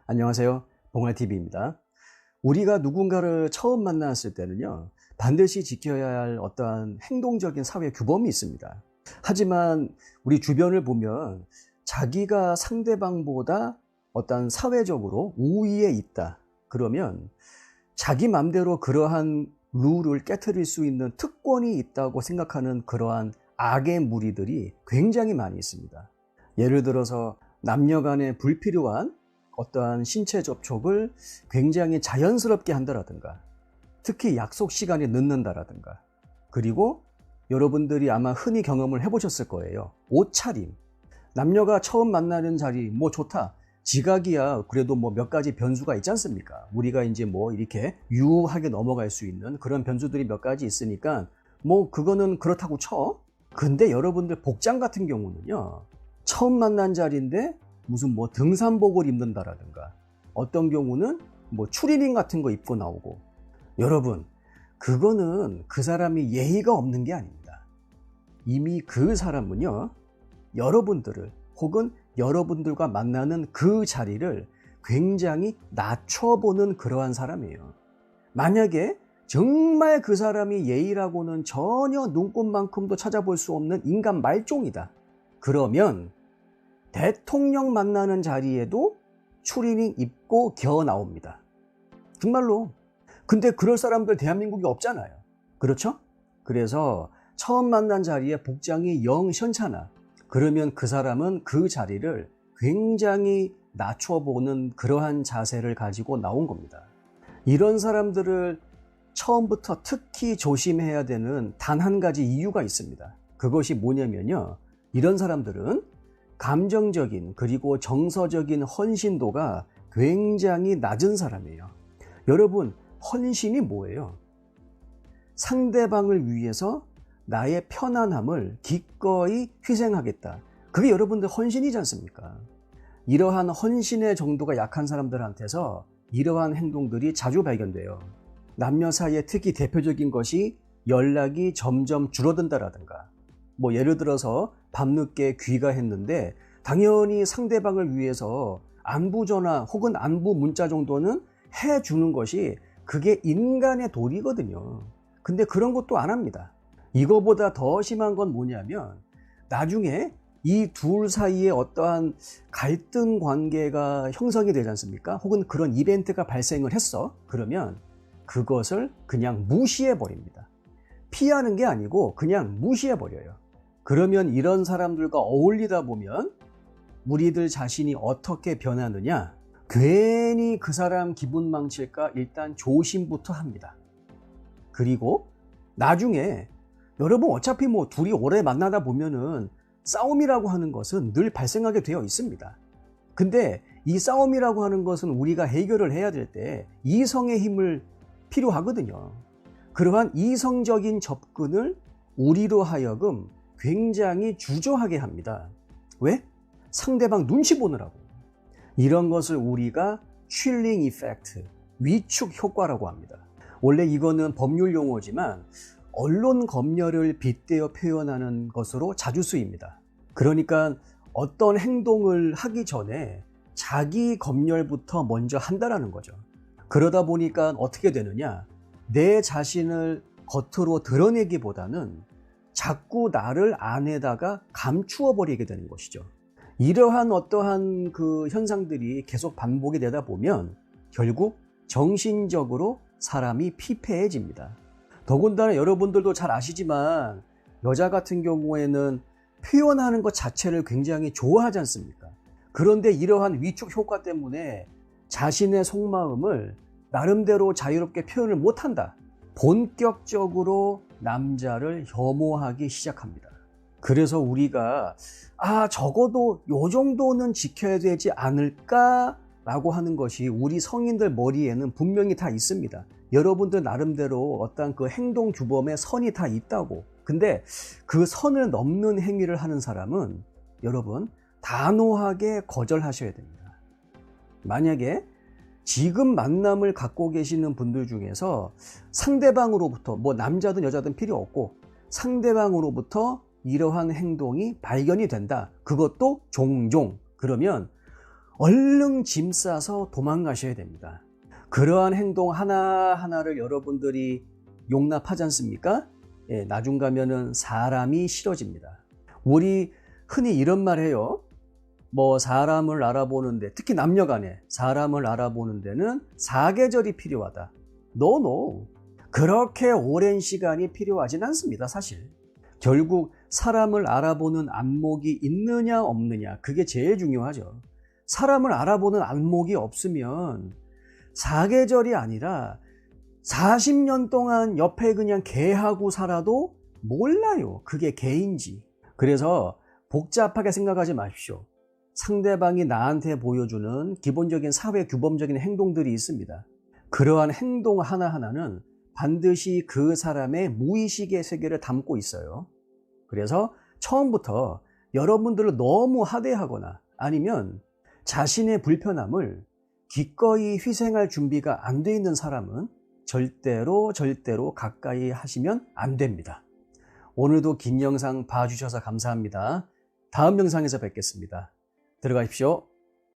안녕하세요. 봉알TV입니다. 우리가 누군가를 처음 만났을 때는요, 반드시 지켜야 할 어떠한 행동적인 사회 규범이 있습니다. 하지만 우리 주변을 보면 자기가 상대방보다 어떤 사회적으로 우위에 있다. 그러면 자기 맘대로 그러한 룰을 깨트릴 수 있는 특권이 있다고 생각하는 그러한 악의 무리들이 굉장히 많이 있습니다. 예를 들어서 남녀 간의 불필요한 어떠한 신체 접촉을 굉장히 자연스럽게 한다라든가, 특히 약속 시간이 늦는다라든가, 그리고 여러분들이 아마 흔히 경험을 해보셨을 거예요. 옷차림. 남녀가 처음 만나는 자리, 뭐 좋다. 지각이야. 그래도 뭐 몇 가지 변수가 있지 않습니까? 우리가 이제 뭐 이렇게 유하게 넘어갈 수 있는 그런 변수들이 몇 가지 있으니까 뭐 그거는 그렇다고 쳐. 근데 여러분들 복장 같은 경우는요, 처음 만난 자리인데 무슨 뭐 등산복을 입는다라든가, 어떤 경우는 뭐 추리닝 같은 거 입고 나오고, 여러분, 그거는 그 사람이 예의가 없는 게 아닙니다. 이미 그 사람은요, 여러분들을 혹은 여러분들과 만나는 그 자리를 굉장히 낮춰보는 그러한 사람이에요. 만약에 정말 그 사람이 예의라고는 전혀 눈꼽만큼도 찾아볼 수 없는 인간 말종이다. 그러면 대통령 만나는 자리에도 추리닝 입고 겨 나옵니다. 정말로. 근데 그럴 사람들 대한민국에 없잖아요. 그렇죠? 그래서 처음 만난 자리에 복장이 영 시원찮아. 그러면 그 사람은 그 자리를 굉장히 낮춰보는 그러한 자세를 가지고 나온 겁니다. 이런 사람들을 처음부터 특히 조심해야 되는 단 한 가지 이유가 있습니다. 그것이 뭐냐면요, 이런 사람들은 감정적인 그리고 정서적인 헌신도가 굉장히 낮은 사람이에요. 여러분, 헌신이 뭐예요? 상대방을 위해서 나의 편안함을 기꺼이 희생하겠다. 그게 여러분들 헌신이지 않습니까? 이러한 헌신의 정도가 약한 사람들한테서 이러한 행동들이 자주 발견돼요. 남녀 사이에 특히 대표적인 것이 연락이 점점 줄어든다라든가, 뭐 예를 들어서 밤늦게 귀가했는데 당연히 상대방을 위해서 안부 전화 혹은 안부 문자 정도는 해주는 것이 그게 인간의 도리거든요. 근데 그런 것도 안 합니다. 이거보다 더 심한 건 뭐냐면, 나중에 이 둘 사이에 어떠한 갈등 관계가 형성이 되지 않습니까? 혹은 그런 이벤트가 발생을 했어. 그러면 그것을 그냥 무시해 버립니다. 피하는 게 아니고 그냥 무시해 버려요. 그러면 이런 사람들과 어울리다 보면 우리들 자신이 어떻게 변하느냐? 괜히 그 사람 기분 망칠까 일단 조심부터 합니다. 그리고 나중에 여러분 어차피 뭐 둘이 오래 만나다 보면은 싸움이라고 하는 것은 늘 발생하게 되어 있습니다. 근데 이 싸움이라고 하는 것은 우리가 해결을 해야 될 때 이성의 힘을 필요하거든요. 그러한 이성적인 접근을 우리로 하여금 굉장히 주저하게 합니다. 왜? 상대방 눈치 보느라고. 이런 것을 우리가 칠링 이펙트, 위축 효과라고 합니다. 원래 이거는 법률 용어지만 언론 검열을 빗대어 표현하는 것으로 자주 쓰입니다. 그러니까 어떤 행동을 하기 전에 자기 검열부터 먼저 한다라는 거죠. 그러다 보니까 어떻게 되느냐? 내 자신을 겉으로 드러내기보다는 자꾸 나를 안에다가 감추어 버리게 되는 것이죠. 이러한 어떠한 그 현상들이 계속 반복이 되다 보면 결국 정신적으로 사람이 피폐해집니다. 더군다나 여러분들도 잘 아시지만 여자 같은 경우에는 표현하는 것 자체를 굉장히 좋아하지 않습니까? 그런데 이러한 위축 효과 때문에 자신의 속마음을 나름대로 자유롭게 표현을 못한다. 본격적으로 남자를 혐오하기 시작합니다. 그래서 우리가 적어도 요 정도는 지켜야 되지 않을까 라고 하는 것이 우리 성인들 머리에는 분명히 다 있습니다. 여러분들 나름대로 어떤 그 행동 규범에 선이 다 있다고. 근데 그 선을 넘는 행위를 하는 사람은 여러분 단호하게 거절하셔야 됩니다. 만약에 지금 만남을 갖고 계시는 분들 중에서 상대방으로부터, 뭐 남자든 여자든 필요 없고 상대방으로부터 이러한 행동이 발견이 된다. 그것도 종종. 그러면 얼른 짐 싸서 도망가셔야 됩니다. 그러한 행동 하나하나를 여러분들이 용납하지 않습니까? 예, 나중 가면은 사람이 싫어집니다. 우리 흔히 이런 말 해요. 뭐 사람을 알아보는데, 특히 남녀 간에 사람을 알아보는 데는 사계절이 필요하다. 노. 그렇게 오랜 시간이 필요하진 않습니다, 사실. 결국 사람을 알아보는 안목이 있느냐 없느냐, 그게 제일 중요하죠. 사람을 알아보는 안목이 없으면 사계절이 아니라 40년 동안 옆에 그냥 개하고 살아도 몰라요. 그게 개인지. 그래서 복잡하게 생각하지 마십시오. 상대방이 나한테 보여주는 기본적인 사회 규범적인 행동들이 있습니다. 그러한 행동 하나하나는 반드시 그 사람의 무의식의 세계를 담고 있어요. 그래서 처음부터 여러분들을 너무 하대하거나 아니면 자신의 불편함을 기꺼이 희생할 준비가 안 돼 있는 사람은 절대로 가까이 하시면 안 됩니다. 오늘도 긴 영상 봐주셔서 감사합니다. 다음 영상에서 뵙겠습니다. 들어가십시오.